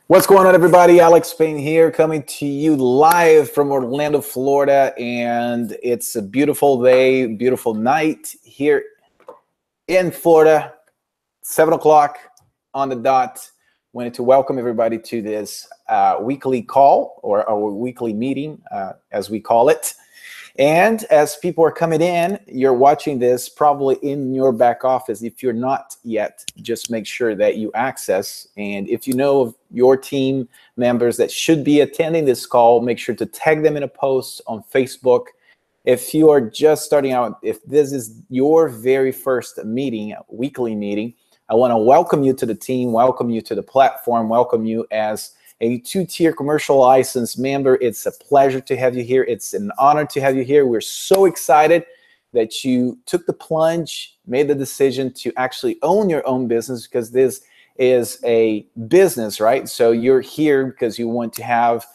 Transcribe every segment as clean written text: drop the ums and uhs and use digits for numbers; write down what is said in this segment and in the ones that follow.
What's going on, everybody? Alex Payne here, coming to you live from Orlando, Florida, and it's a beautiful day, beautiful night here in Florida. 7 o'clock on the dot. Wanted to welcome everybody to this weekly call or our weekly meeting, as we call it. And as people are coming in, you're watching this probably in your back office. If you're not yet, just make sure that you access. And if you know of your team members that should be attending this call, make sure to tag them in a post on Facebook. If you are just starting out, if this is your very first meeting, weekly meeting, I want to welcome you to the team, welcome you to the platform, welcome you as a two-tier commercial license member. It's a pleasure to have you here. It's an honor to have you here. We're so excited that you took the plunge, made the decision to actually own your own business, because this is a business, right? So you're here because you want to have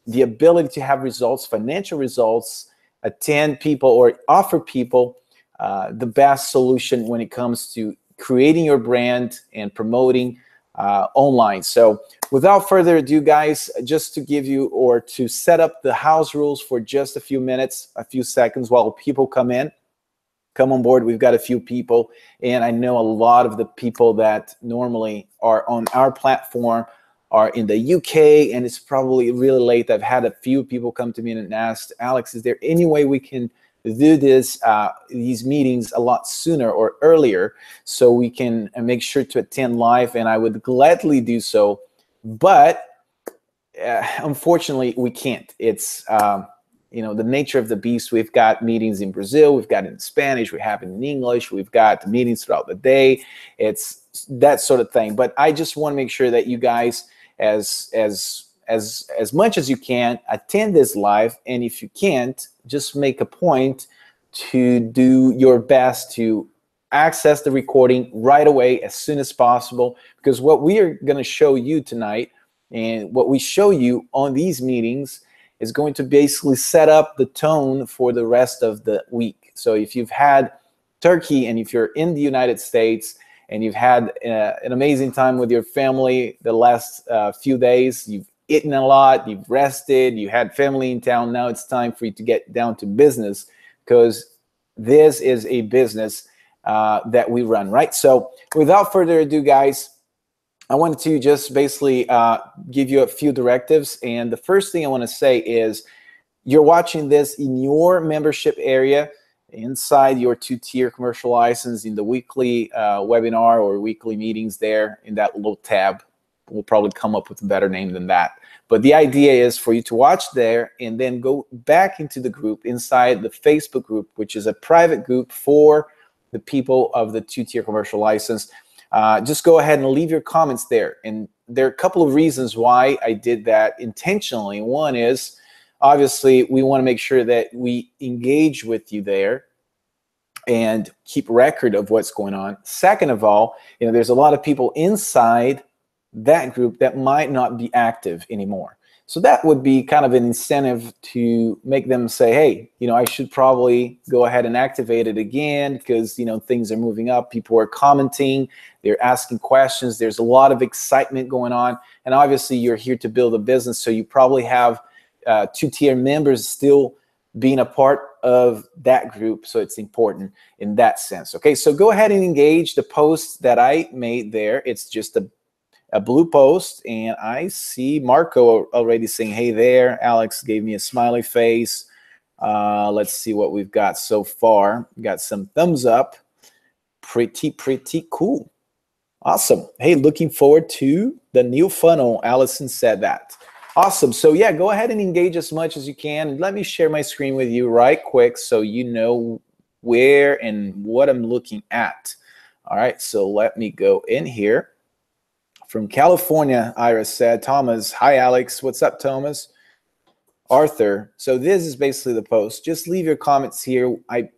the ability to have results, financial results, attend people or offer people the best solution when it comes to creating your brand and promoting online. So without further ado, guys, just to give you or to set up the house rules for just a few minutes, a few seconds while people come on board. We've got a few people, and I know a lot of the people that normally are on our platform are in the UK, and it's probably really late. I've had a few people come to me and asked, Alex, is there any way we can do these meetings a lot sooner or earlier so we can make sure to attend live? And I would gladly do so, but unfortunately we can't. It's the nature of the beast. We've got meetings in Brazil, we've got in Spanish, we have it in English, we've got meetings throughout the day. It's that sort of thing. But I just want to make sure that you guys, as much as you can, attend this live. And if you can't, just make a point to do your best to access the recording right away as soon as possible, because what we are going to show you tonight and what we show you on these meetings is going to basically set up the tone for the rest of the week. So if you've had turkey and if you're in the United States and you've had an amazing time with your family the last few days, you've eaten a lot, you've rested, you had family in town, now it's time for you to get down to business, because this is a business that we run, right? So without further ado, guys, I wanted to just basically give you a few directives. And the first thing I want to say is you're watching this in your membership area inside your two-tier commercial license in the weekly webinar or weekly meetings there in that little tab. We'll probably come up with a better name than that. But the idea is for you to watch there and then go back into the group inside the Facebook group, which is a private group for the people of the two-tier commercial license. Just go ahead and leave your comments there. And there are a couple of reasons why I did that intentionally. One is, obviously, we want to make sure that we engage with you there and keep record of what's going on. Second of all, there's a lot of people inside that group that might not be active anymore. So that would be kind of an incentive to make them say, hey, I should probably go ahead and activate it again, because, things are moving up. People are commenting, they're asking questions. There's a lot of excitement going on. And obviously you're here to build a business. So you probably have two-tier members still being a part of that group. So it's important in that sense. Okay, so go ahead and engage the post that I made there. It's just a blue post, and I see Marco already saying, hey there. Alex gave me a smiley face. Let's see what we've got so far. We got some thumbs up. Pretty cool. Awesome. Hey, looking forward to the new funnel. Allison said that. Awesome. So yeah, go ahead and engage as much as you can. Let me share my screen with you right quick so you know where and what I'm looking at. All right, so let me go in here. From California, Iris said. Thomas, hi Alex. What's up, Thomas? Arthur. So this is basically the post. Just leave your comments here. I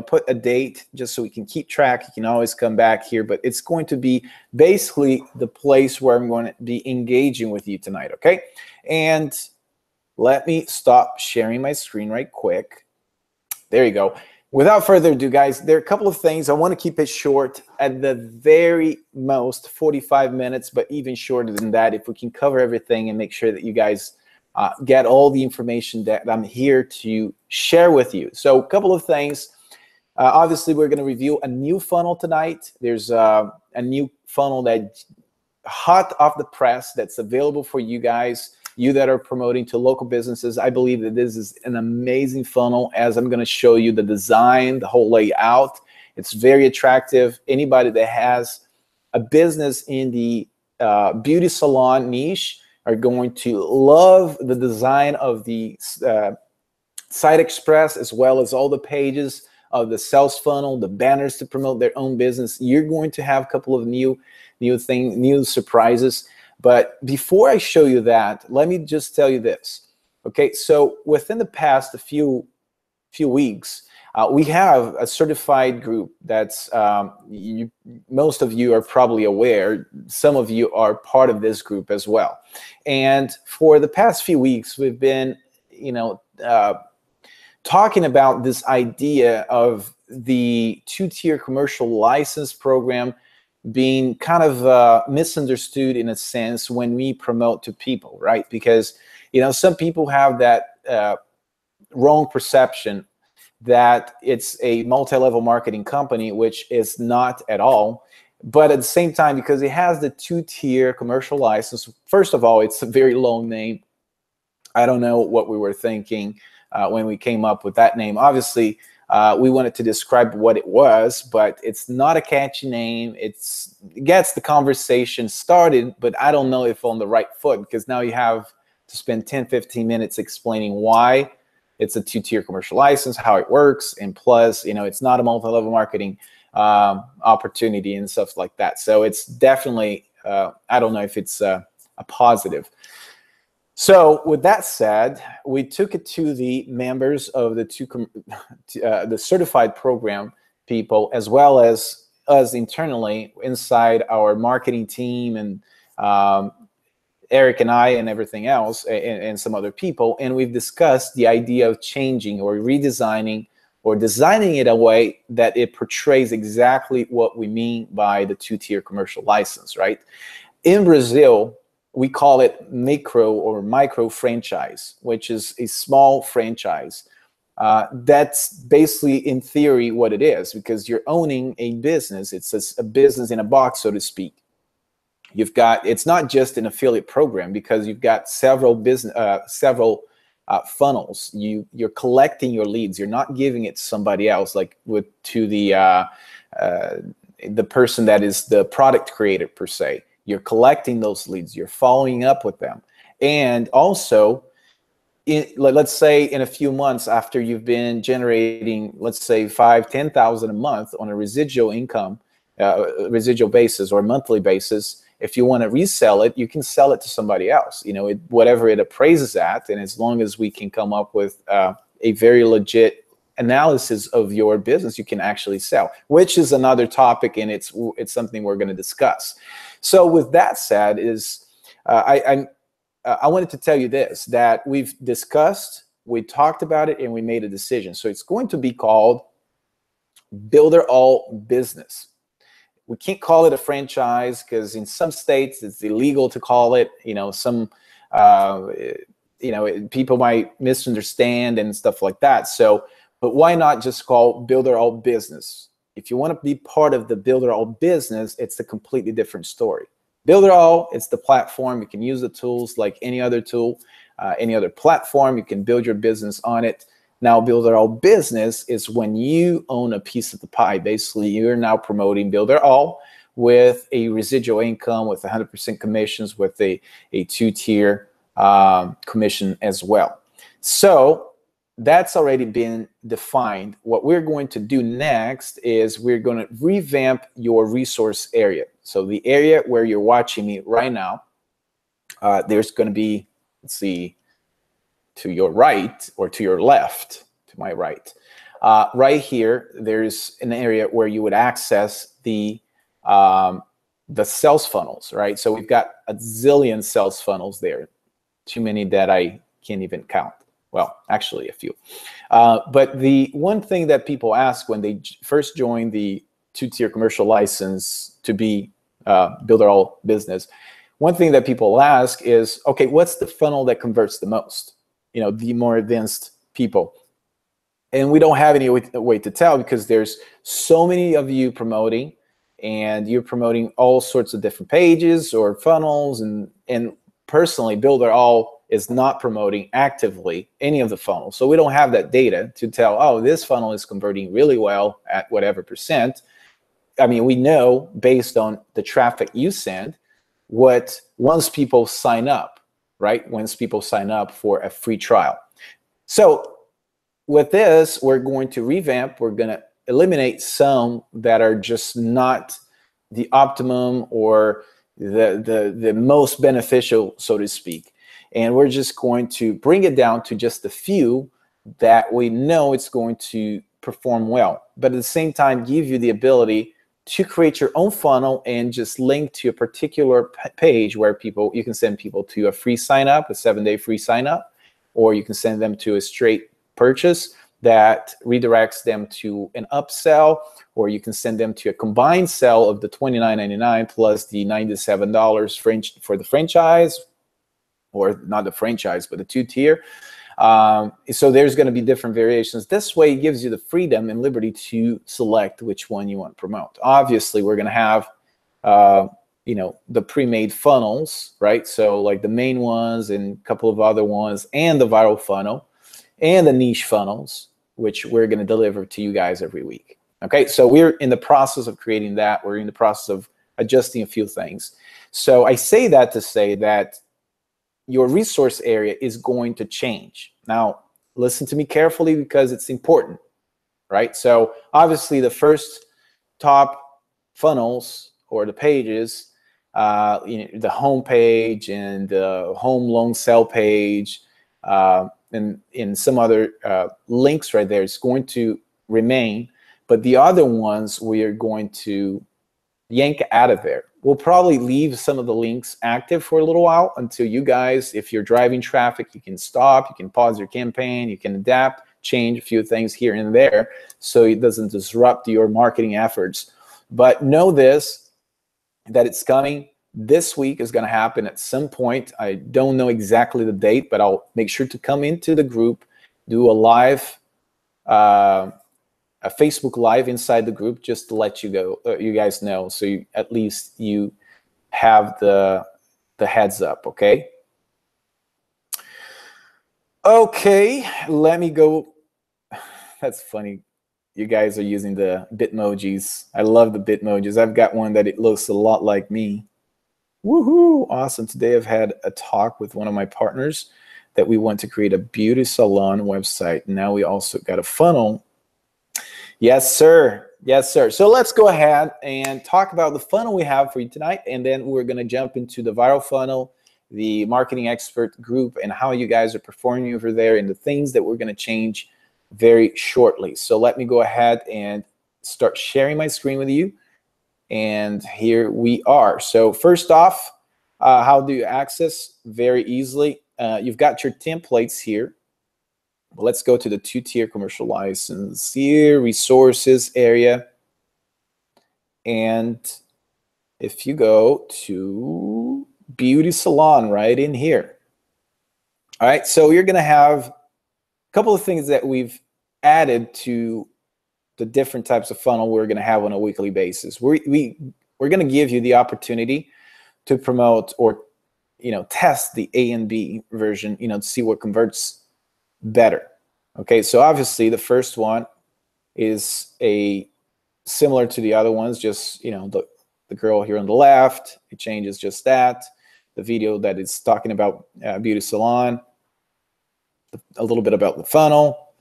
put a date just so we can keep track. You can always come back here, but it's going to be basically the place where I'm going to be engaging with you tonight, okay? And let me stop sharing my screen right quick. There you go. Without further ado, guys, there are a couple of things. I want to keep it short, at the very most 45 minutes, but even shorter than that, if we can cover everything and make sure that you guys get all the information that I'm here to share with you. So a couple of things. Obviously, we're going to review a new funnel tonight. There's a new funnel that hot off the press that's available for you guys, you that are promoting to local businesses. I believe that this is an amazing funnel, as I'm going to show you the design, the whole layout. It's very attractive. Anybody that has a business in the beauty salon niche are going to love the design of the Site Express, as well as all the pages of the sales funnel, the banners to promote their own business. You're going to have a couple of new surprises. But before I show you that, let me just tell you this. Okay, so within the past few weeks, we have a certified group that's, most of you are probably aware, some of you are part of this group as well. And for the past few weeks, we've been, talking about this idea of the two-tier commercial license program being kind of misunderstood in a sense when we promote to people, right? Because, some people have that wrong perception that it's a multi-level marketing company, which is not at all. But at the same time, because it has the two-tier commercial license, first of all, it's a very long name. I don't know what we were thinking when we came up with that name. Obviously, we wanted to describe what it was, but it's not a catchy name. It gets the conversation started, but I don't know if on the right foot, because now you have to spend 10-15 minutes explaining why it's a two-tier commercial license, how it works, and plus, it's not a multi-level marketing opportunity and stuff like that. So it's definitely, I don't know if it's a positive. So with that said, we took it to the members of the the certified program people, as well as us internally inside our marketing team, and Eric and I and everything else, and some other people, and we've discussed the idea of changing or redesigning or designing it a way that it portrays exactly what we mean by the two-tier commercial license, right? In Brazil, we call it micro franchise, which is a small franchise. That's basically, in theory, what it is, because you're owning a business. It's a business in a box, so to speak. It's not just an affiliate program, because you've got several funnels. You're collecting your leads. You're not giving it to somebody else, like to the person that is the product creator per se. You're collecting those leads. You're following up with them. And also, let's say in a few months after you've been generating, let's say 5,000-10,000 a month on a residual income, residual basis or monthly basis, if you want to resell it, you can sell it to somebody else. Whatever it appraises at, and as long as we can come up with a very legit analysis of your business, you can actually sell, which is another topic, and it's something we're going to discuss. So with that said, I wanted to tell you this, that we've discussed, we talked about it, and we made a decision. So it's going to be called Builderall Business. We can't call it a franchise, because in some states it's illegal to call it. People might misunderstand and stuff like that. So, but why not just call Builderall Business? If you want to be part of the Builderall Business, it's a completely different story. Builderall, it's the platform. You can use the tools like any other tool, any other platform. You can build your business on it. Now, Builderall Business is when you own a piece of the pie. Basically, you're now promoting Builderall with a residual income, with 100% commissions, with a two-tier commission as well. So that's already been defined. What we're going to do next is we're going to revamp your resource area. So the area where you're watching me right now, there's going to be, let's see, to your right or to your left, to my right. Right here, there's an area where you would access the sales funnels, right? So we've got a zillion sales funnels there, too many that I can't even count. Well, actually a few. But the one thing that people ask when they first join the two-tier commercial license to be Builderall business, one thing that people ask is, okay, what's the funnel that converts the most? You know, the more advanced people. And we don't have any way to tell because there's so many of you promoting, and you're promoting all sorts of different pages or funnels. And personally, Builderall is not promoting actively any of the funnels. So we don't have that data to tell, oh, this funnel is converting really well at whatever percent. I mean, we know based on the traffic you send, what once people sign up, right? Once people sign up for a free trial. So with this, we're going to revamp. We're going to eliminate some that are just not the optimum or the most beneficial, so to speak. And we're just going to bring it down to just a few that we know it's going to perform well. But at the same time, give you the ability to create your own funnel and just link to a particular page where you can send people to a free sign up, a 7-day free sign up, or you can send them to a straight purchase that redirects them to an upsell, or you can send them to a combined sell of the $29.99 plus the $97 for the franchise, or not the franchise, but the two-tier. So there's going to be different variations. This way, it gives you the freedom and liberty to select which one you want to promote. Obviously, we're going to have you know, the pre-made funnels, right? So like the main ones and a couple of other ones, and the viral funnel, and the niche funnels, which we're going to deliver to you guys every week. Okay, so we're in the process of creating that. We're in the process of adjusting a few things. So I say that to say that your resource area is going to change. Now, listen to me carefully because it's important, right? So obviously the first top funnels or the pages, you know, the home page and the home loan sell page, and in some other links right there, is going to remain. But the other ones we are going to yank out of there. We'll probably leave some of the links active for a little while until you guys, if you're driving traffic, you can stop, you can pause your campaign, you can adapt, change a few things here and there so it doesn't disrupt your marketing efforts. But know this, that it's coming. This week is going to happen at some point. I don't know exactly the date, but I'll make sure to come into the group, do a live, a Facebook Live inside the group, just to let you guys know, so at least you have the heads up. Okay. Okay, let me go. That's funny. You guys are using the Bitmojis. I love the Bitmojis. I've got one that it looks a lot like me. Woohoo! Awesome. Today I've had a talk with one of my partners that we want to create a beauty salon website. Now we also got a funnel. Yes, sir. Yes, sir. So let's go ahead and talk about the funnel we have for you tonight, and then we're going to jump into the viral funnel, the marketing expert group, and how you guys are performing over there, and the things that we're going to change very shortly. So let me go ahead and start sharing my screen with you. And here we are. So first off, how do you access? Very easily. You've got your templates here. Let's go to the two-tier commercial license here, resources area. And if you go to beauty salon right in here. All right, so you're going to have a couple of things that we've added to the different types of funnel we're going to have on a weekly basis. We're going to give you the opportunity to promote or, you know, test the A and B version, you know, to see what converts better. Okay, so obviously the first one is similar to the other ones, just, you know, the girl here on the left, it changes just that. The video that is talking about beauty salon, a little bit about the funnel,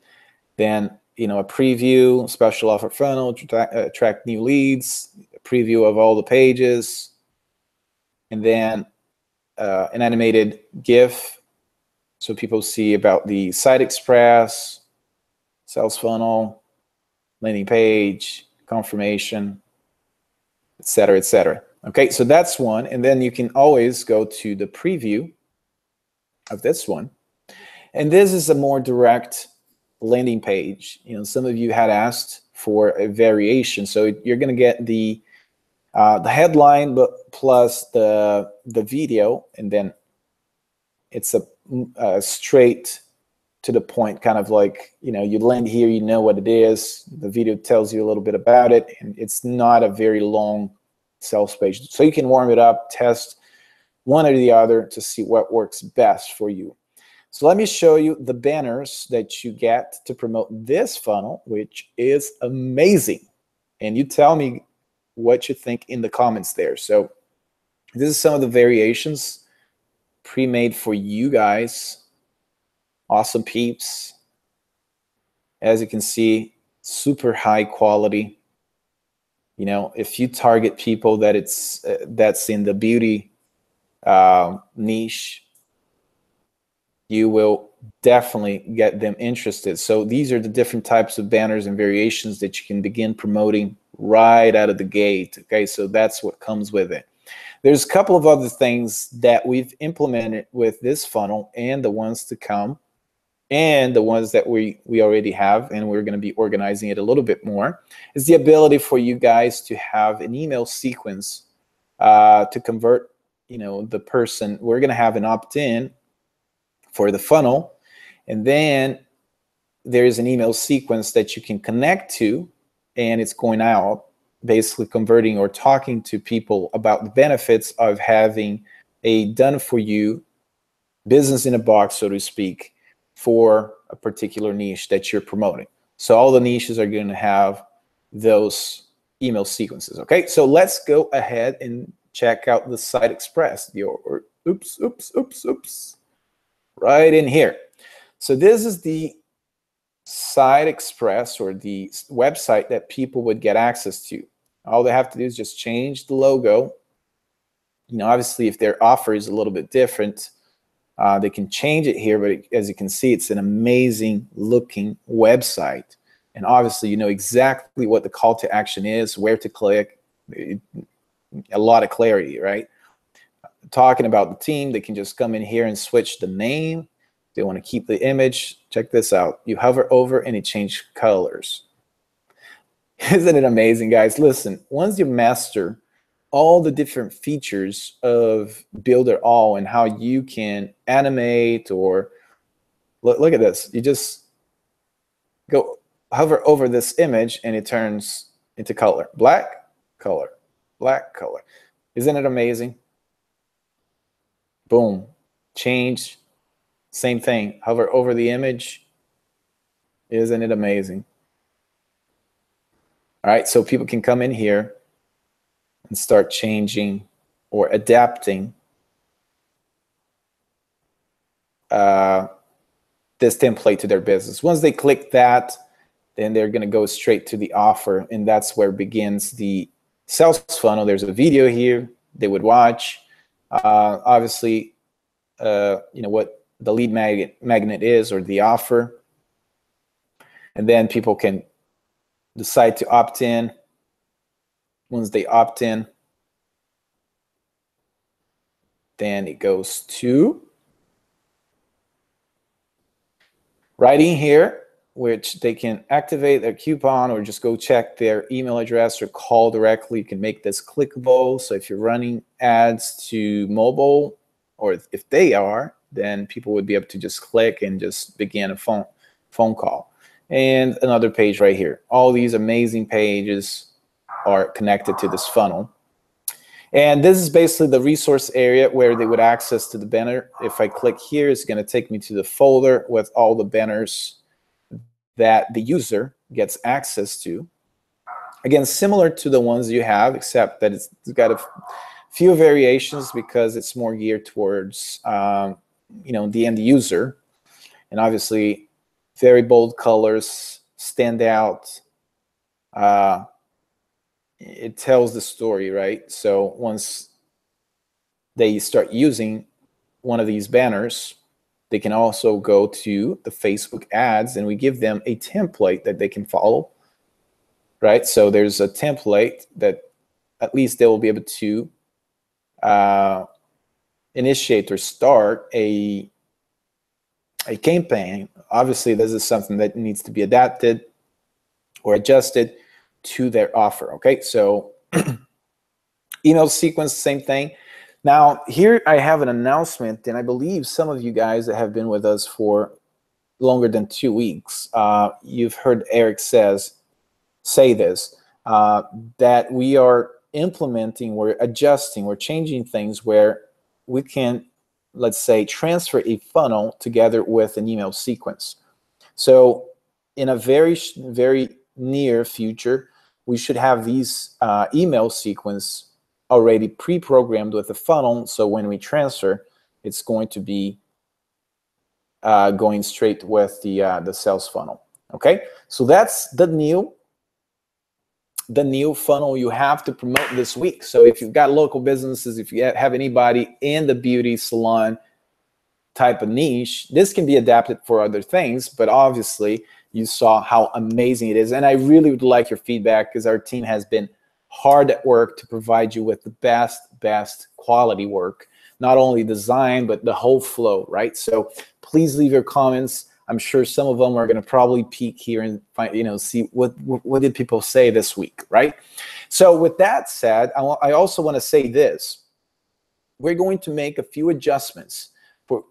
then, you know, a preview, special offer funnel, attract new leads, a preview of all the pages, and then an animated GIF so people see about the site express, sales funnel, landing page, confirmation, etc., etc. Okay, so that's one, and then you can always go to the preview of this one, And this is a more direct landing page. You know, some of you had asked for a variation, so you're going to get the headline, but plus the video, and then it's a straight to the point, kind of like, you know, you land here, you know what it is. The video tells you a little bit about it, and it's not a very long sales page. So you can warm it up, test one or the other to see what works best for you. So let me show you the banners that you get to promote this funnel, which is amazing. And you tell me what you think in the comments there. So this is some of the variations pre-made for you guys. Awesome peeps. As you can see, super high quality. You know, if you target people that that's in the beauty niche, you will definitely get them interested. So these are the different types of banners and variations that you can begin promoting right out of the gate. Okay, so that's what comes with it. There's a couple of other things that we've implemented with this funnel, and the ones to come, and the ones that we already have, and we're going to be organizing it a little bit more, is the ability for you guys to have an email sequence to convert, you know, the person. We're going to have an opt-in for the funnel, and then there's an email sequence that you can connect to, and it's going out, basically converting or talking to people about the benefits of having a done-for-you business in a box, so to speak, for a particular niche that you're promoting. So all the niches are going to have those email sequences. Okay, so let's go ahead and check out the Site Express. Oops. Right in here. So this is the Site Express, or the website that people would get access to. All they have to do is just change the logo. You know, obviously, if their offer is a little bit different, they can change it here, but as you can see, it's an amazing looking website. And obviously, you know exactly what the call to action is, where to click, a lot of clarity, right? Talking about the team, they can just come in here and switch the name. They want to keep the image. Check this out. You hover over and it changes colors. Isn't it amazing, guys? Listen, once you master all the different features of Builderall and how you can animate, or look at this. You just go hover over this image and it turns into color. Black, color, black, color. Isn't it amazing? Boom, change, same thing. Hover over the image. Isn't it amazing? All right, so people can come in here and start changing or adapting this template to their business. Once they click that, then they're going to go straight to the offer, and that's where begins the sales funnel. There's a video here they would watch. Obviously, you know what the lead magnet is, or the offer, and then people can decide to opt in. Once they opt in, then it goes to right in here, which they can activate their coupon or just go check their email address or call directly. You can make this clickable. So if you're running ads to mobile, or if they are, then people would be able to just click and just begin a phone call. And another page right here. All these amazing pages are connected to this funnel. And this is basically the resource area where they would access to the banner. If I click here, it's going to take me to the folder with all the banners that the user gets access to. Again, similar to the ones you have, except that it's got a few variations because it's more geared towards you know, the end user. And obviously, very bold colors stand out. It tells the story, right? So once they start using one of these banners, they can also go to the Facebook ads, and we give them a template that they can follow, right? So there's a template that at least they will be able to initiate or start a a campaign, obviously this is something that needs to be adapted or adjusted to their offer. Okay, so email sequence, same thing. Now here I have an announcement, and I believe some of you guys that have been with us for longer than 2 weeks, you've heard Eric say this, that we are implementing, we're adjusting, we're changing things where we can, let's say, transfer a funnel together with an email sequence. So in a very, very near future, we should have these email sequence already pre-programmed with a funnel. So when we transfer, it's going to be going straight with the sales funnel. Okay, so that's the new funnel you have to promote this week. So if you've got local businesses, if you have anybody in the beauty salon type of niche, this can be adapted for other things, but obviously you saw how amazing it is. And I really would like your feedback, because our team has been hard at work to provide you with the best quality work, not only design, but the whole flow, right? So please leave your comments. I'm sure some of them are going to probably peek here and find, see what did people say this week, right? So with that said, I also want to say this. We're going to make a few adjustments.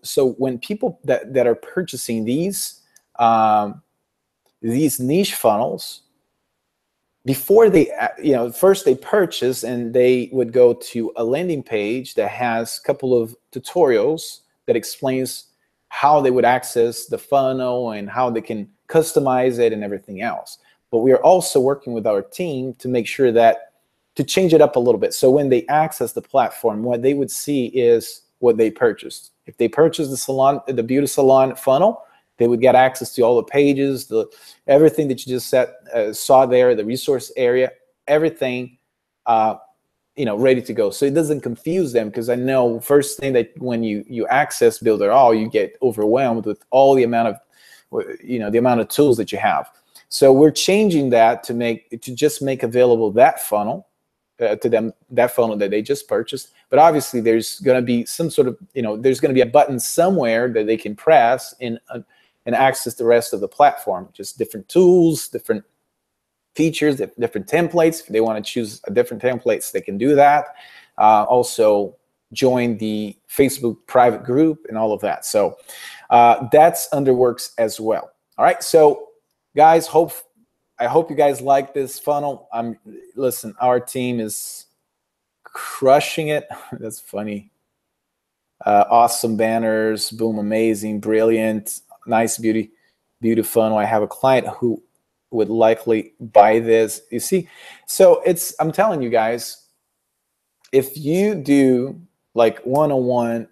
So when people that are purchasing these niche funnels, before they, first they purchase and they would go to a landing page that has a couple of tutorials that explains how they would access the funnel and how they can customize it and everything else. But we are also working with our team to make sure that, to change it up a little bit. So when they access the platform, what they would see is what they purchased. If they purchased the beauty salon funnel, they would get access to all the pages, everything that you just saw there, the resource area, everything, ready to go. So it doesn't confuse them, because I know first thing that when you access Builderall, you get overwhelmed with all the amount of tools that you have. So we're changing that to just make available that funnel to them, that funnel that they just purchased. But obviously there's going to be some sort of, there's going to be a button somewhere that they can press and access the rest of the platform, just different tools, different features, different templates. If they want to choose a different templates, they can do that. Also join the Facebook private group and all of that. So that's under works as well. All right, so guys, I hope you guys like this funnel. Listen, our team is crushing it. That's funny. Awesome banners, boom, amazing, brilliant, nice beauty funnel. I have a client who would likely buy this. You see, so I'm telling you guys, if you do like one-on-one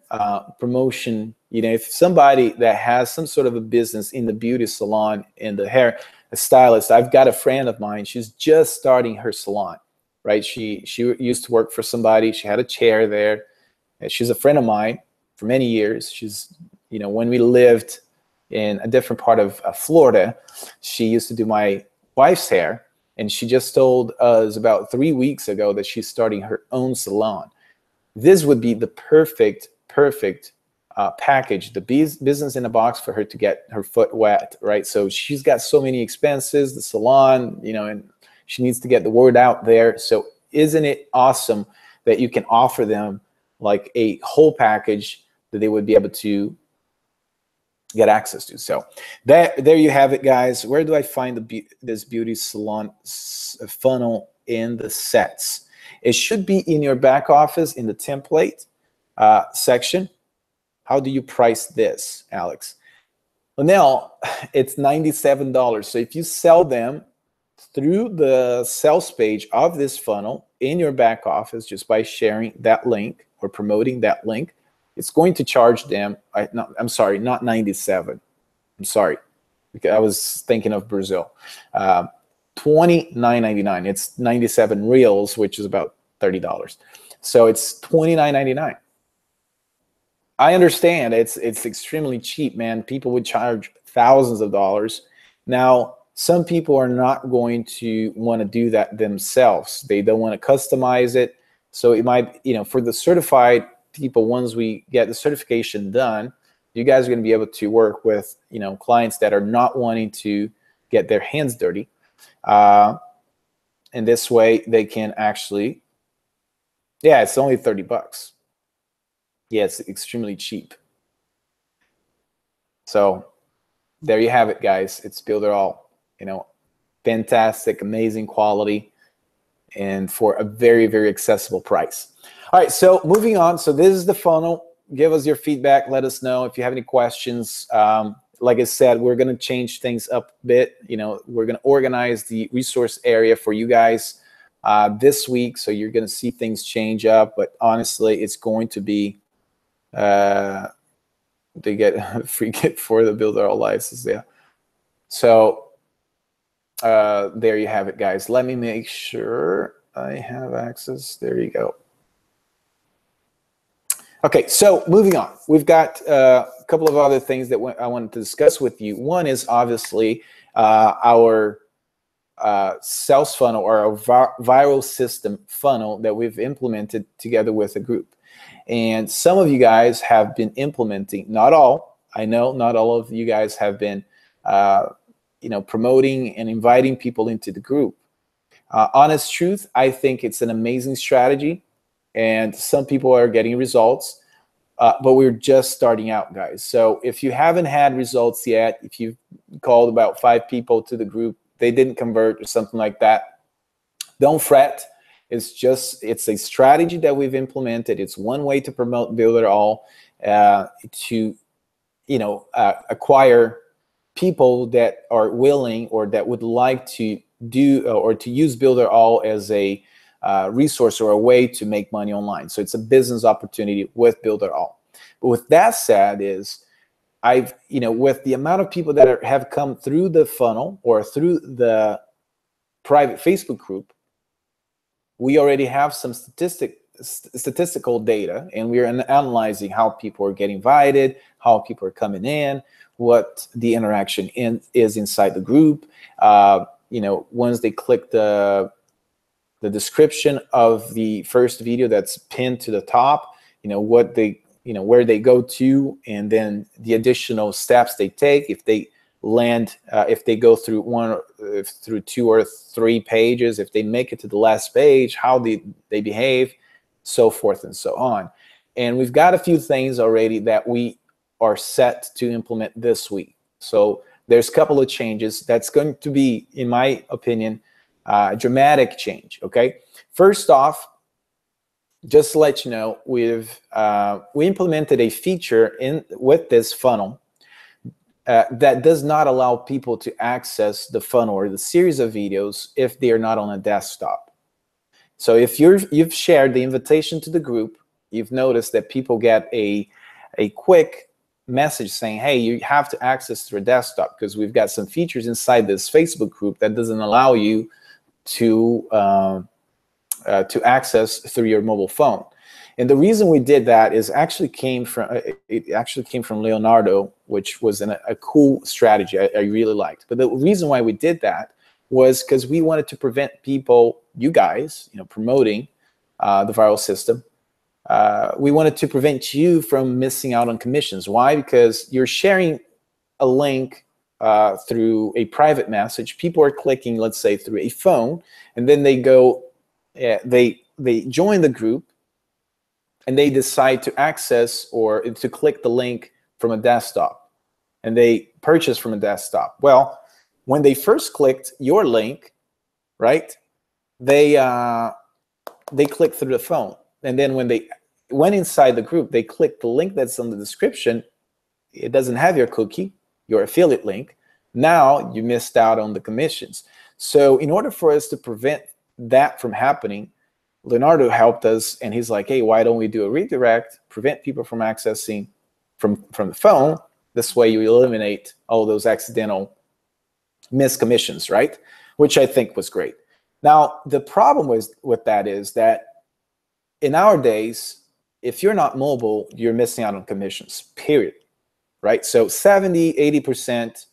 promotion, if somebody that has some sort of a business in the beauty salon, in the hair, a stylist. I've got a friend of mine. She's just starting her salon, right? She used to work for somebody. She had a chair there. She's a friend of mine for many years. She's, when we lived in a different part of Florida, she used to do my wife's hair, and she just told us about 3 weeks ago that she's starting her own salon. This would be the perfect package, the business in a box for her to get her foot wet, right? So she's got so many expenses, the salon, and she needs to get the word out there. So isn't it awesome that you can offer them like a whole package that they would be able to get access to? So there you have it, guys. Where do I find this beauty salon funnel in the sets? It should be in your back office in the template section. How do you price this, Alex? Well, now it's $97. So if you sell them through the sales page of this funnel in your back office, just by sharing that link or promoting that link, it's going to charge them, I'm sorry, not 97. I'm sorry, because I was thinking of Brazil. $29.99. It's 97 reals, which is about $30. So it's $29.99. I understand it's extremely cheap, man. People would charge thousands of dollars. Now, some people are not going to want to do that themselves. They don't want to customize it. So it might, for the certified people, once we get the certification done, you guys are going to be able to work with, clients that are not wanting to get their hands dirty. And this way they can actually, yeah, it's only 30 bucks. Yeah, it's extremely cheap. So there you have it, guys. It's Builderall, fantastic, amazing quality, and for a very, very accessible price. All right, so moving on. So this is the funnel. Give us your feedback. Let us know if you have any questions. Like I said, we're going to change things up a bit. We're going to organize the resource area for you guys this week. So you're going to see things change up. But honestly, it's going to be they get a free gift for the Builderall license. Yeah. So there you have it, guys. Let me make sure I have access. There you go. Okay, so moving on. We've got a couple of other things that I wanted to discuss with you. One is obviously our sales funnel, or our viral system funnel that we've implemented together with a group. And some of you guys have been implementing, not all, I know not all of you guys have been promoting and inviting people into the group. Honest truth, I think it's an amazing strategy, and some people are getting results, but we're just starting out, guys. So if you haven't had results yet, if you've called about 5 people to the group, they didn't convert or something like that, don't fret. It's a strategy that we've implemented. It's one way to promote Builderall, to acquire people that are willing or that would like to do or to use Builderall as a resource or a way to make money online. So it's a business opportunity with Builderall. But with that said, with the amount of people that have come through the funnel or through the private Facebook group, we already have some statistical data, and we're analyzing how people are getting invited, how people are coming in, what the interaction is inside the group. Once they click the description of the first video that's pinned to the top, what they, where they go to, and then the additional steps they take. If they land, if they go through through 2 or 3 pages, if they make it to the last page, how they behave, so forth and so on. And we've got a few things already that we are set to implement this week. So there's a couple of changes that's going to be, in my opinion, dramatic change. Okay, first off, just to let you know, we implemented a feature with this funnel that does not allow people to access the funnel or the series of videos if they are not on a desktop. So if you've shared the invitation to the group, you've noticed that people get a quick message saying, hey, you have to access through a desktop, because we've got some features inside this Facebook group that doesn't allow you to access through your mobile phone. And the reason we did that is actually came from Leonardo, which was a cool strategy I really liked. But the reason why we did that was because we wanted to prevent people, you guys, promoting the viral system. We wanted to prevent you from missing out on commissions. Why? Because you're sharing a link through a private message. People are clicking, let's say, through a phone, and then they go, they join the group, and they decide to access or to click the link from a desktop, and they purchase from a desktop. Well, when they first clicked your link, right, they clicked through the phone, and then when they went inside the group, they clicked the link that's on the description. It doesn't have your cookie, your affiliate link. Now you missed out on the commissions. So in order for us to prevent that from happening, Leonardo helped us, and he's like, hey, why don't we do a redirect, prevent people from accessing from the phone? This way you eliminate all those accidental missed commissions, right? Which I think was great. Now, the problem with that is that in our days, if you're not mobile, you're missing out on commissions, period, right? So 70, 80%,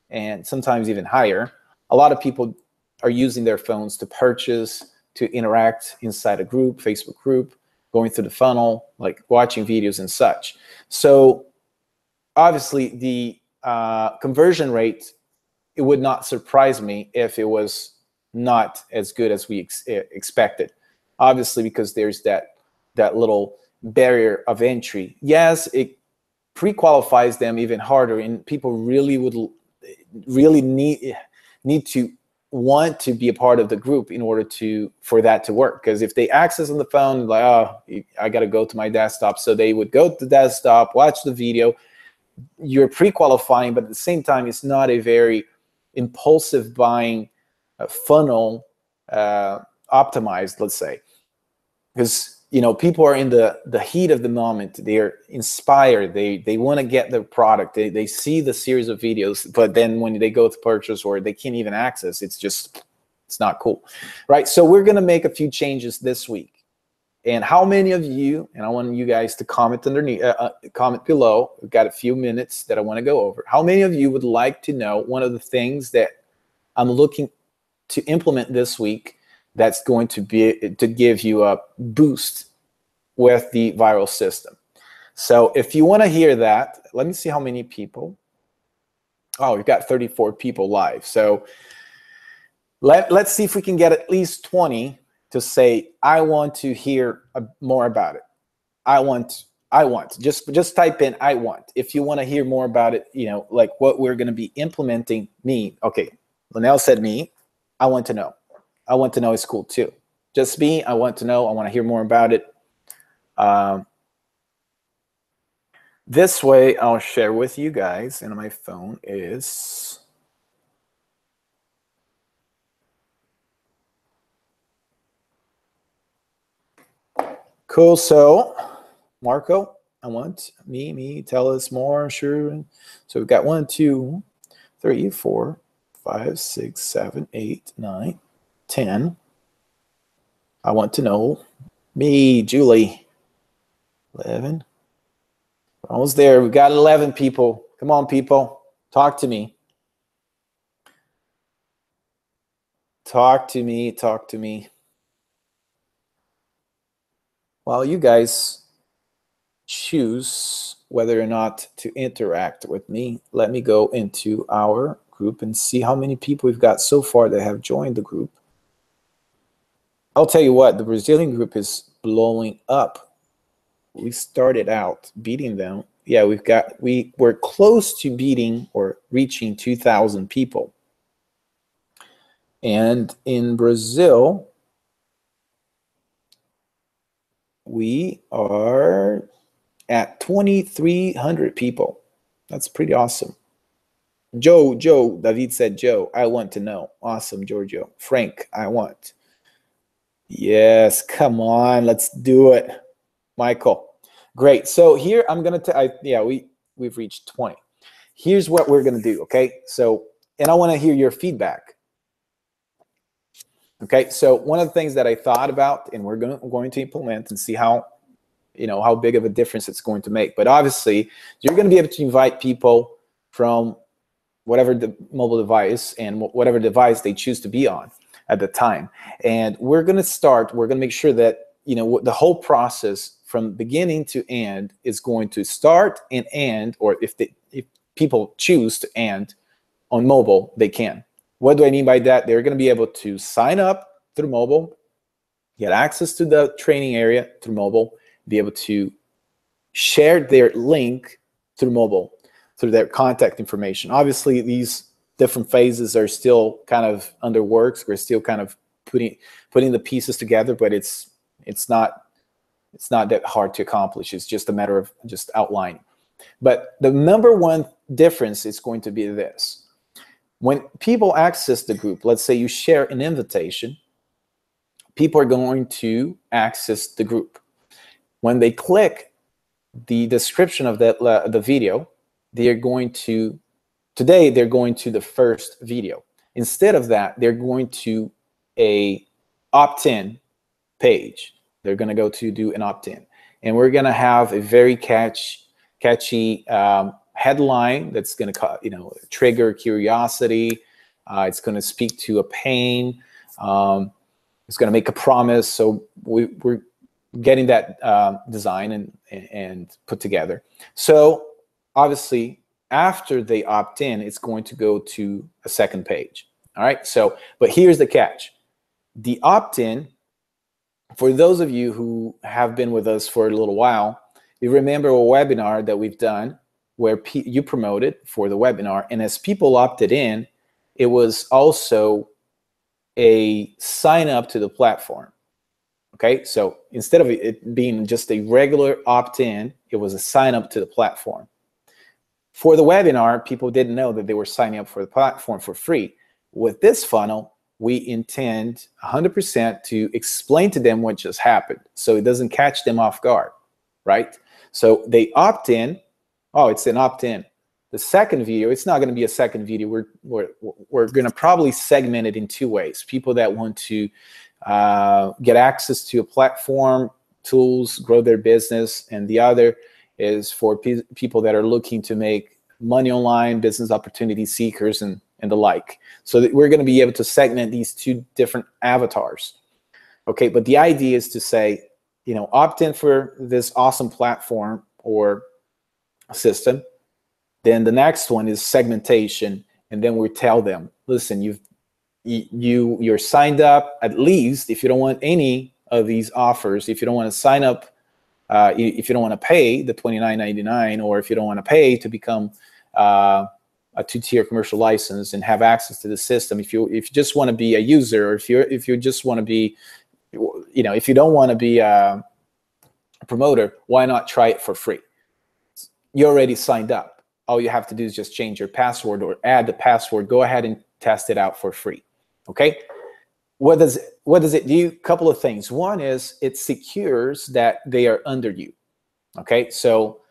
and sometimes even higher, a lot of people are using their phones to purchase, to interact inside a group, Facebook group, going through the funnel, like watching videos and such. So obviously the conversion rate, it would not surprise me if it was not as good as we expected. Obviously, because there's that little barrier of entry. Yes, it pre-qualifies them even harder, and people really need to want to be a part of the group in order for that to work. Because if they access on the phone, like, oh, I got to go to my desktop, so they would go to the desktop, watch the video. You're pre-qualifying, but at the same time, it's not a very impulsive buying funnel optimized, let's say, because people are in the heat of the moment. They're inspired. They want to get the product. They see the series of videos, but then when they go to purchase or they can't even access, it's not cool, right? So we're gonna make a few changes this week. And how many of you, and I want you guys to comment underneath, comment below. We've got a few minutes that I want to go over. How many of you would like to know one of the things that I'm looking to implement this week that's going to give you a boost with the viral system? So if you want to hear that, let me see how many people. Oh, we've got 34 people live. So let's see if we can get at least 20 to say, I want to hear more about it. I want. Just type in I want. If you want to hear more about it, like what we're going to be implementing. Me. Okay. Linnell said me. I want to know. I want to know is cool too. Just me. I want to know. I want to hear more about it. This way, I'll share with you guys, and my phone is. Cool. So, Marco, I want me. Tell us more. Sure. So we've got 1, 2, 3, 4, 5, 6, 7, 8, 9, 10. I want to know. Me, Julie. 11. We're almost there. We've got 11 people. Come on, people. Talk to me. Talk to me. Talk to me. While you guys choose whether or not to interact with me, let me go into our group and see how many people we've got so far that have joined the group. I'll tell you what, the Brazilian group is blowing up. We started out beating them. Yeah, we're close to beating or reaching 2,000 people. And in Brazil, we are at 2,300 people. That's pretty awesome. Joe, David said, Joe, I want to know. Awesome, Giorgio. Frank, I want. Yes, come on, let's do it. Michael, great. So here I'm gonna we've reached 20. Here's what we're gonna do, okay? So, and I want to hear your feedback. Okay, so one of the things that I thought about, and we're going to implement and see how big of a difference it's going to make. But obviously, you're going to be able to invite people from whatever the mobile device and whatever device they choose to be on at the time. And we're going to make sure that the whole process from beginning to end is going to start and end, or if people choose to end on mobile, they can. What do I mean by that? They're going to be able to sign up through mobile, get access to the training area through mobile, be able to share their link through mobile, through their contact information. Obviously, these different phases are still kind of under works. We're still kind of putting the pieces together, but it's not that hard to accomplish. It's just a matter of just outlining. But the number one difference is going to be this. When people access the group, let's say you share an invitation, people are going to access the group. When they click the description of the video, they're going to the first video. Instead of that, they're going to a opt-in page. They're going to go to do an opt-in. And we're going to have a very catchy headline that's going to trigger curiosity. It's going to speak to a pain. It's going to make a promise. So we're getting that design and put together. So obviously, after they opt in, it's going to go to a second page. All right. So, but here's the catch. The opt-in, for those of you who have been with us for a little while, you remember a webinar that we've done where you promoted for the webinar. And as people opted in, it was also a sign up to the platform. Okay, so instead of it being just a regular opt-in, it was a sign up to the platform. For the webinar, people didn't know that they were signing up for the platform for free. With this funnel, we intend 100% to explain to them what just happened so it doesn't catch them off guard, right? So they opt in. Oh, it's an opt-in. The second video, it's not going to be a second video. We're going to probably segment it in two ways. People that want to get access to a platform, tools, grow their business, and the other is for people that are looking to make money online, business opportunity seekers, and the like. So that we're going to be able to segment these two different avatars. Okay, but the idea is to say, you know, opt in for this awesome platform or system. Then the next one is segmentation, and then we tell them, listen, you're signed up. At least if you don't want any of these offers, if you don't want to sign up, if you don't want to pay the $29.99, or if you don't want to pay to become a two-tier commercial license and have access to the system, if you just want to be a user, or if you just want to be, you know, if you don't want to be a promoter, why not try it for free? You already signed up. All you have to do is just change your password or add the password. Go ahead and test it out for free. Okay. What does it do? A couple of things. One is it secures that they are under you. Okay. So,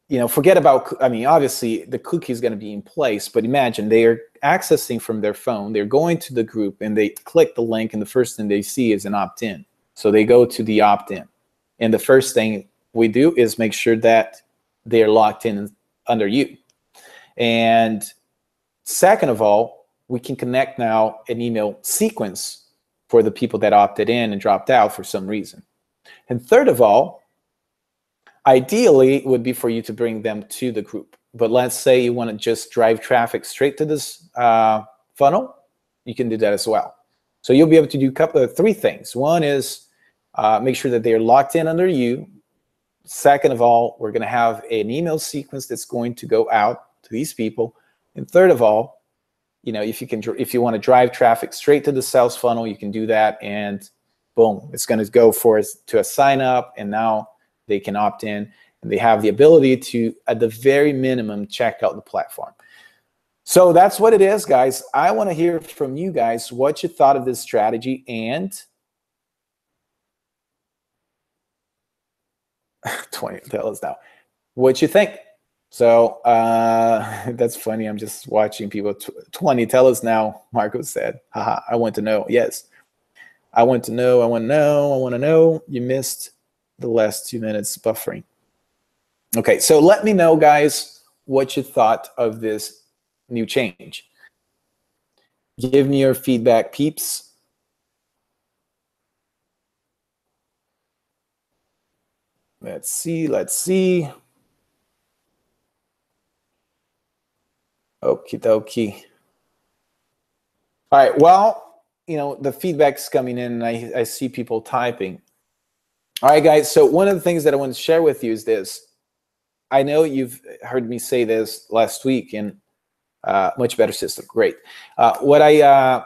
you know, forget about, I mean, obviously the cookie is going to be in place, but imagine they are accessing from their phone. They're going to the group and they click the link, and the first thing they see is an opt-in. So they go to the opt-in. And the first thing we do is make sure that they're locked in under you. And second of all, we can connect now an email sequence for the people that opted in and dropped out for some reason. And third of all, ideally it would be for you to bring them to the group. But let's say you want to just drive traffic straight to this funnel, you can do that as well. So you'll be able to do three things. One is make sure that they're locked in under you. Second of all, we're going to have an email sequence that's going to go out to these people. And third of all, you know, if you want to drive traffic straight to the sales funnel, you can do that, and boom, it's going to go to a sign up, and now they can opt in, and they have the ability to, at the very minimum, check out the platform. So that's what it is, guys. I want to hear from you guys what you thought of this strategy, and 20, tell us now what you think. So that's funny. I'm just watching people. 20, tell us now, Marco said. Haha, I want to know. Yes, I want to know. I want to know. I want to know. You missed the last 2 minutes buffering. Okay, so let me know, guys, what you thought of this new change. Give me your feedback, peeps. Let's see. Okie dokie. All right, well, you know, the feedback's coming in, and I see people typing. All right, guys, so one of the things that I want to share with you is this. I know you've heard me say this last week in Much Better System. Great. What I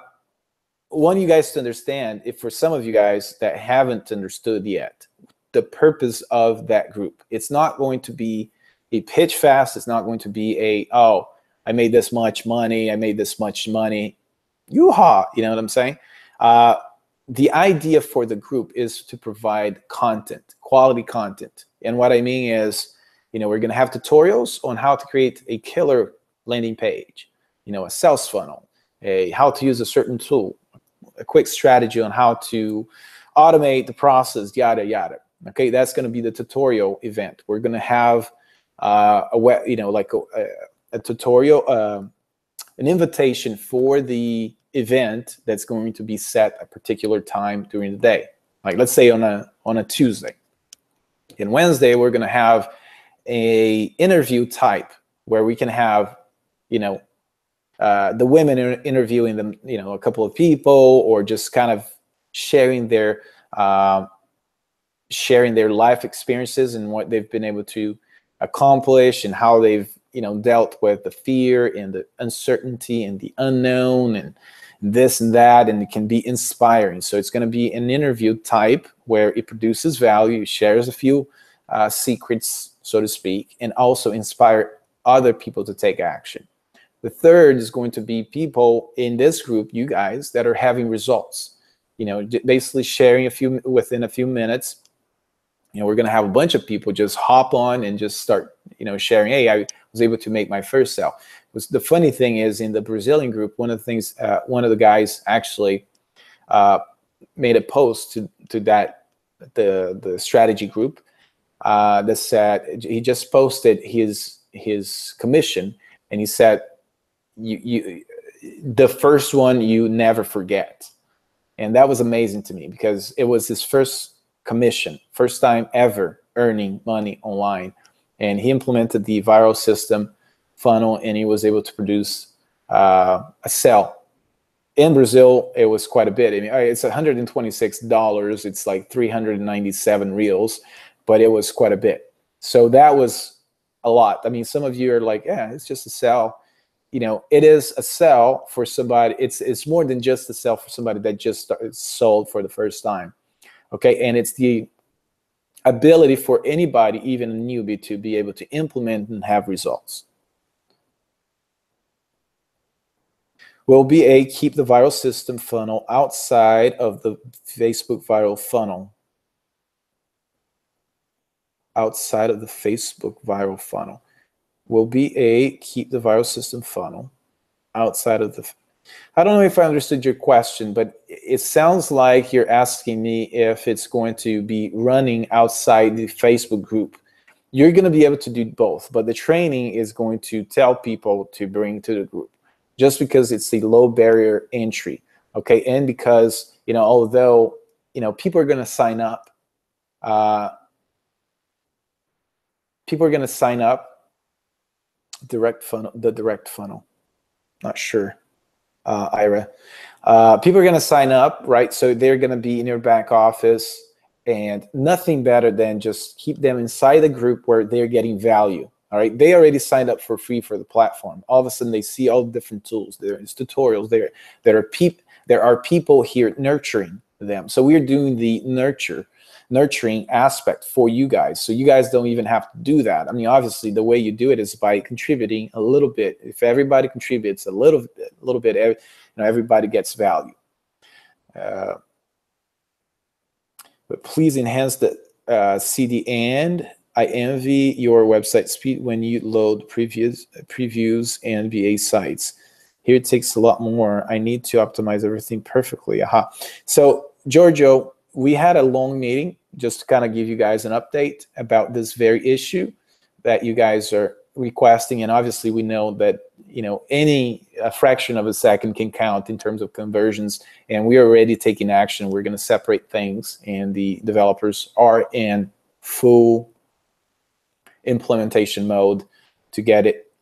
want you guys to understand, if for some of you guys that haven't understood yet, the purpose of that group, it's not going to be a pitch fest. It's not going to be a, oh, I made this much money. I made this much money. Yoo-haw, you know what I'm saying? The idea for the group is to provide content, quality content. And what I mean is, you know, we're going to have tutorials on how to create a killer landing page, you know, a sales funnel, how to use a certain tool, a quick strategy on how to automate the process, yada, yada. Okay, that's going to be the tutorial event. We're going to have a tutorial, an invitation for the event that's going to be set a particular time during the day. Like let's say on a Tuesday. And Wednesday, we're going to have a interview type where we can have, the women interviewing them, a couple of people, or just kind of sharing their life experiences and what they've been able to accomplish, and how they've dealt with the fear and the uncertainty and the unknown and this and that, and it can be inspiring. So it's going to be an interview type where it produces value, shares a few secrets, so to speak, and also inspire other people to take action. The third is going to be people in this group, you guys, that are having results. Basically sharing within a few minutes. We're going to have a bunch of people just hop on and just start, sharing, hey, I was able to make my first sale. The funny thing is, in the Brazilian group, one of the guys actually made a post to that, the strategy group, that said, he just posted his commission, and he said, you the first one you never forget. And that was amazing to me, because it was his first commission, first time ever earning money online, and he implemented the viral system funnel, and he was able to produce a sale. In Brazil, it was quite a bit. I mean, it's $126. It's like 397 reals, but it was quite a bit. So that was a lot. I mean, some of you are like, yeah, it's just a sell. It is a sell for somebody. It's more than just a sell for somebody that just sold for the first time. Okay, and it's the ability for anybody, even a newbie, to be able to implement and have results. Will be keep the viral system funnel outside of the Facebook viral funnel. Outside of the Facebook viral funnel. Will be keep the viral system funnel outside of the... I don't know if I understood your question, but it sounds like you're asking me if it's going to be running outside the Facebook group. You're going to be able to do both, but the training is going to tell people to bring to the group, just because it's a low barrier entry, okay? And because, although, people are going to sign up, direct funnel, not sure, Ira. People are going to sign up, right? So they're going to be in your back office, and nothing better than just keep them inside the group where they're getting value. All right, they already signed up for free for the platform. All of a sudden, they see all the different tools. There's tutorials. There are people here nurturing them. So we're doing the nurturing aspect for you guys. So you guys don't even have to do that. I mean, obviously, the way you do it is by contributing a little bit. If everybody contributes a little bit, everybody gets value. But please enhance the CD and I envy your website speed when you load previews and VA sites. Here it takes a lot more. I need to optimize everything perfectly. Aha. So, Giorgio, we had a long meeting just to kind of give you guys an update about this very issue that you guys are requesting. And obviously, we know that any fraction of a second can count in terms of conversions. And we are already taking action. We're going to separate things, and the developers are in full implementation mode to get it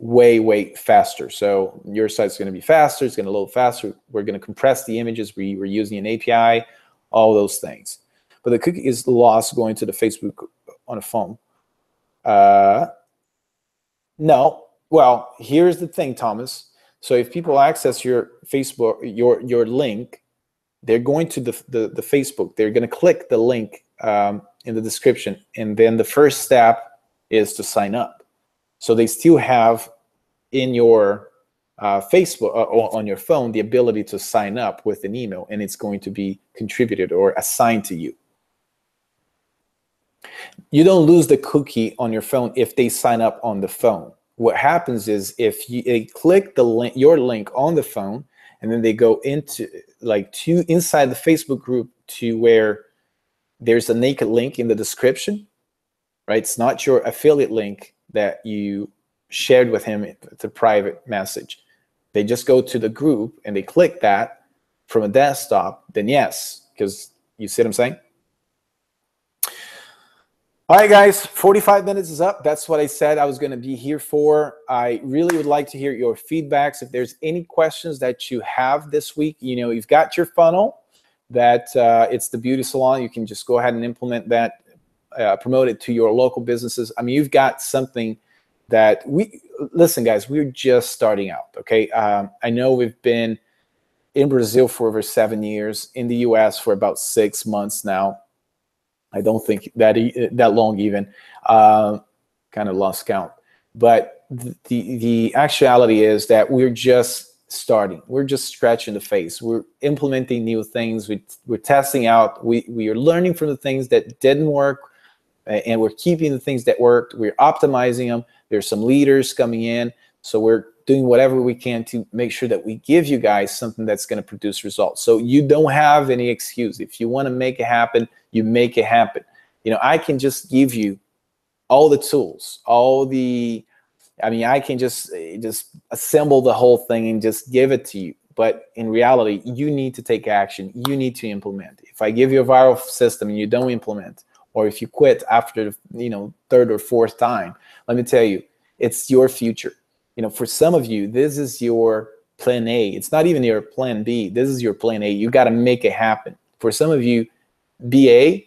way faster. So your site's going to be faster, it's going to load faster, we're going to compress the images, we're using an API, all those things. But the cookie is lost going to the Facebook on a phone. No. Well, here's the thing, Thomas. So if people access your Facebook, your link, they're going to the Facebook, they're going to click the link in the description, and then the first step is to sign up. So they still have in your Facebook on your phone the ability to sign up with an email, and it's going to be contributed or assigned to you. You don't lose the cookie on your phone if they sign up on the phone. What happens is if they click the link, your link on the phone, and then they go into inside the Facebook group to where there's a naked link in the description, right? It's not your affiliate link that you shared with him. It's a private message. They just go to the group and they click that from a desktop, then yes, because you see what I'm saying? All right, guys, 45 minutes is up. That's what I said I was going to be here for. I really would like to hear your feedbacks. If there's any questions that you have this week, you know, you've got your funnel that it's the beauty salon. You can just go ahead and implement that, promote it to your local businesses. I mean, you've got something that listen, guys, we're just starting out, okay? I know we've been in Brazil for over 7 years, in the US for about 6 months now. I don't think that long even, kind of lost count. But the actuality is that we're just starting. We're just scratching the face. We're implementing new things. We're testing out. We are learning from the things that didn't work, and we're keeping the things that worked. We're optimizing them. There's some leaders coming in. So we're doing whatever we can to make sure that we give you guys something that's going to produce results. So you don't have any excuse. If you want to make it happen, you make it happen. You know, I can just give you all the tools, I can just assemble the whole thing and just give it to you. But in reality, you need to take action. You need to implement. If I give you a viral system and you don't implement, or if you quit after the third or fourth time, let me tell you, it's your future. You know, for some of you, this is your plan A. It's not even your plan B. This is your plan A. You got to make it happen. For some of you, BA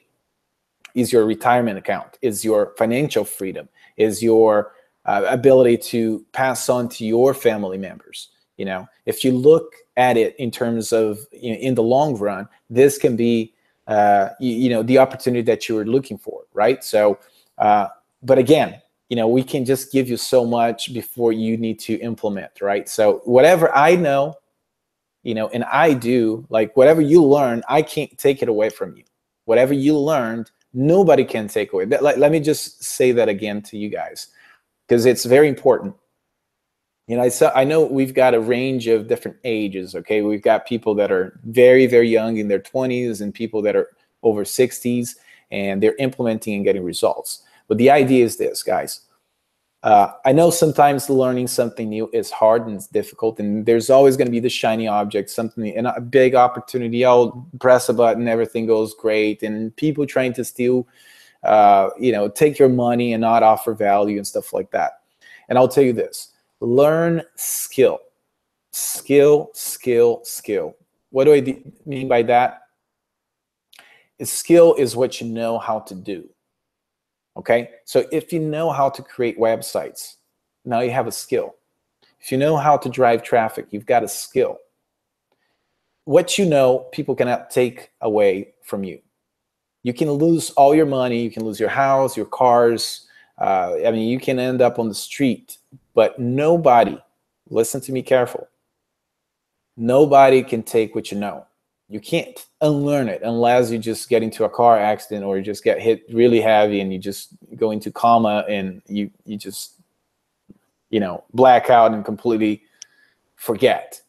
is your retirement account, is your financial freedom, is your ability to pass on to your family members. You know, if you look at it in terms of, in the long run, this can be, the opportunity that you were looking for, right? So, but again, we can just give you so much before you need to implement, right? So whatever I know, and I do, like whatever you learn, I can't take it away from you. Whatever you learned, nobody can take away. Let me just say that again to you guys, because it's very important. I know we've got a range of different ages, okay? We've got people that are very, very young in their 20s and people that are over 60s, and they're implementing and getting results. But the idea is this, guys. I know sometimes learning something new is hard and it's difficult, and there's always going to be the shiny object, something, and a big opportunity. I'll press a button, everything goes great, and people trying to steal, take your money and not offer value and stuff like that. And I'll tell you this: learn skill, skill, skill, skill. What do I mean by that? Skill is what you know how to do. Okay, so if you know how to create websites, now you have a skill. If you know how to drive traffic, you've got a skill. What you know, people cannot take away from you. You can lose all your money, you can lose your house, your cars. You can end up on the street, but nobody, listen to me careful, nobody can take what you know. You can't unlearn it unless you just get into a car accident or you just get hit really heavy and you just go into coma and you just, black out and completely forget.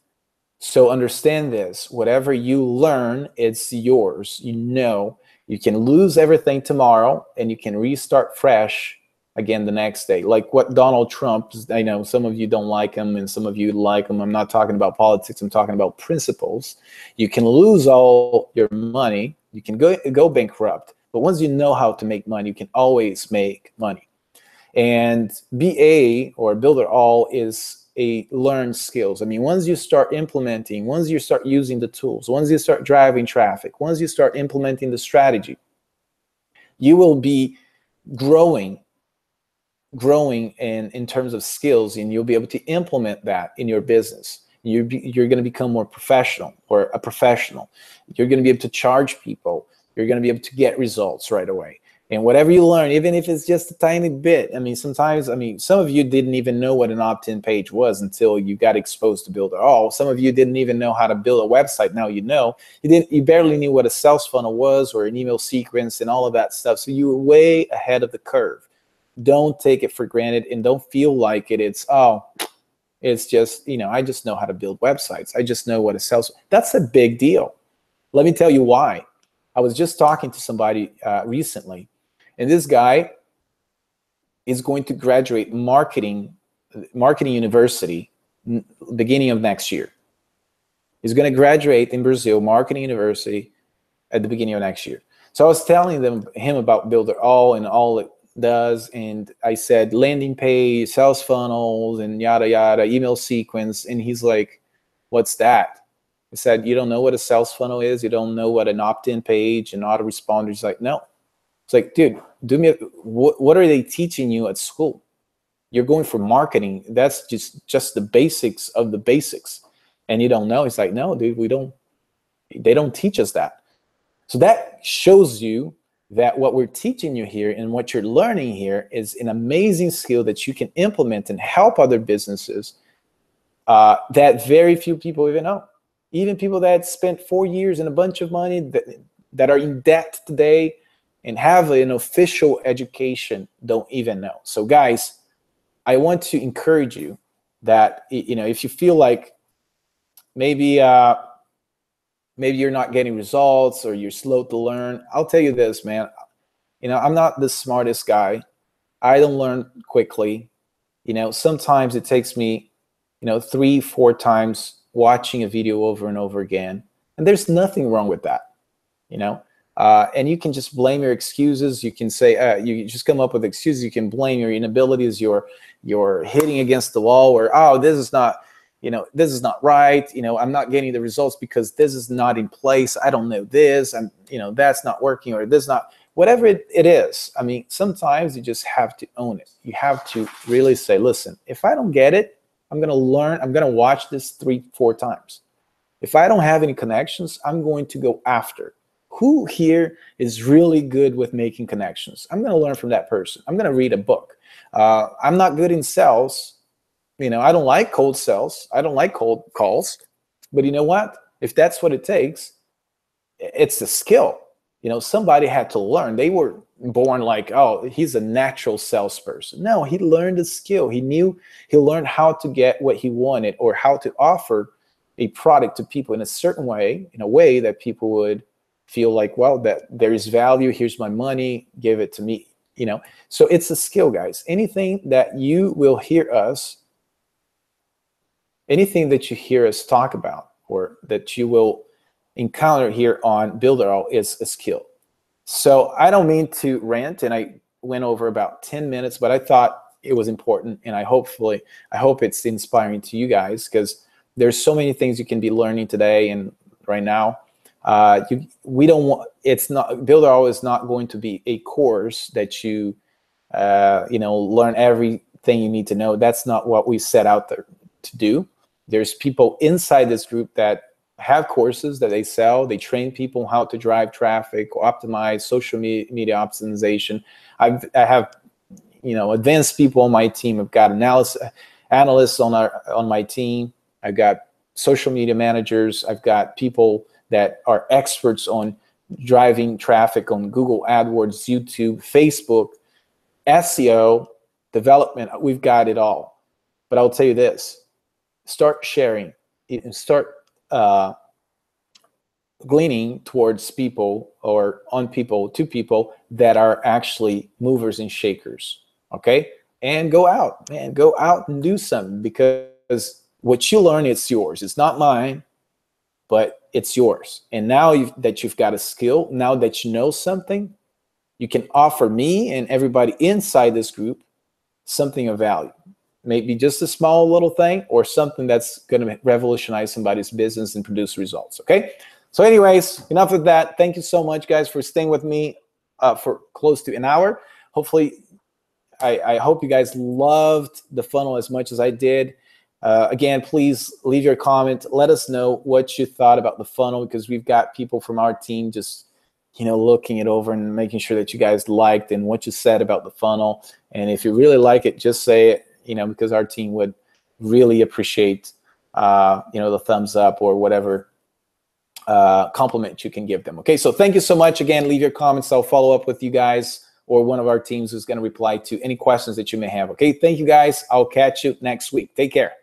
So understand this: whatever you learn, it's yours. You can lose everything tomorrow and you can restart fresh again the next day. Like what Donald Trump, I know some of you don't like him and some of you like him. I'm not talking about politics, I'm talking about principles. You can lose all your money, you can go bankrupt, but once you know how to make money, you can always make money. And BA or Builderall is a learned skills. Once you start implementing, once you start using the tools, once you start driving traffic, once you start implementing the strategy, you will be growing in terms of skills, and you'll be able to implement that in your business. You're going to become more professional, or a professional. You're going to be able to charge people. You're going to be able to get results right away. And whatever you learn, even if it's just a tiny bit, sometimes, some of you didn't even know what an opt-in page was until you got exposed to Builderall. Some of you didn't even know how to build a website. Now you know. You barely knew what a sales funnel was or an email sequence and all of that stuff. So you were way ahead of the curve. Don't take it for granted, and don't feel like it's just, I just know how to build websites. I just know what a sales. That's a big deal. Let me tell you why. I was just talking to somebody recently, and this guy is going to graduate marketing university beginning of next year. He's going to graduate in Brazil, marketing university, at the beginning of next year. So I was telling him about Builderall and all it does, and I said landing page, sales funnels, and yada yada, email sequence, and he's like, "What's that?" I said, "You don't know what a sales funnel is? You don't know what an opt-in page and autoresponder?" He's like, "No." It's like, dude, what are they teaching you at school? You're going for marketing. That's just the basics of the basics, and you don't know. He's like, "No, dude, we don't. They don't teach us that." So that shows you that what we're teaching you here and what you're learning here is an amazing skill that you can implement and help other businesses that very few people even know. Even people that spent 4 years and a bunch of money that are in debt today and have an official education don't even know. So guys, I want to encourage you that, if you feel like maybe maybe you're not getting results or you're slow to learn, I'll tell you this, man. I'm not the smartest guy. I don't learn quickly. Sometimes it takes me, 3-4 times watching a video over and over again. And there's nothing wrong with that, and you can just blame your excuses. You can say, you just come up with excuses. You can blame your inabilities, you're hitting against the wall, or, oh, this is not, this is not right. I'm not getting the results because this is not in place. I don't know this, and that's not working, or this not, whatever it is. I mean, sometimes you just have to own it. You have to really say, listen, if I don't get it, I'm going to learn. I'm going to watch this 3-4 times. If I don't have any connections, I'm going to go after. Who here is really good with making connections? I'm going to learn from that person. I'm going to read a book. I'm not good in sales. I don't like cold sales. I don't like cold calls. But you know what? If that's what it takes, it's a skill. Somebody had to learn. They were born like, oh, he's a natural salesperson. No, he learned a skill. He learned how to get what he wanted, or how to offer a product to people in a certain way, in a way that people would feel like, well, that there is value. Here's my money. Give it to me. So it's a skill, guys. Anything that you hear us talk about, or that you will encounter here on Builderall, is a skill. So I don't mean to rant, and I went over about 10 minutes, but I thought it was important, and I hope it's inspiring to you guys, because there's so many things you can be learning today and right now. Builderall is not going to be a course that you learn everything you need to know. That's not what we set out there to do. There's people inside this group that have courses that they sell. They train people how to drive traffic, optimize social media optimization. I have advanced people on my team. I've got analysts on my team. I've got social media managers. I've got people that are experts on driving traffic on Google AdWords, YouTube, Facebook, SEO, development. We've got it all. But I'll tell you this, start sharing and start gleaning towards people, or on people, to people that are actually movers and shakers, okay? And go out, man, go out and do something, because what you learn, it's yours. It's not mine, but it's yours. And now that you've got a skill, now that you know something, you can offer me and everybody inside this group something of value. Maybe just a small little thing, or something that's going to revolutionize somebody's business and produce results, okay? So anyways, enough of that. Thank you so much, guys, for staying with me for close to an hour. Hopefully, I hope you guys loved the funnel as much as I did. Again, please leave your comment. Let us know what you thought about the funnel, because we've got people from our team just looking it over and making sure that you guys liked and what you said about the funnel. And if you really like it, just say it, because our team would really appreciate, the thumbs up or whatever compliment you can give them. Okay, so thank you so much. Again, leave your comments. I'll follow up with you guys, or one of our teams who's going to reply to any questions that you may have. Okay, thank you guys. I'll catch you next week. Take care.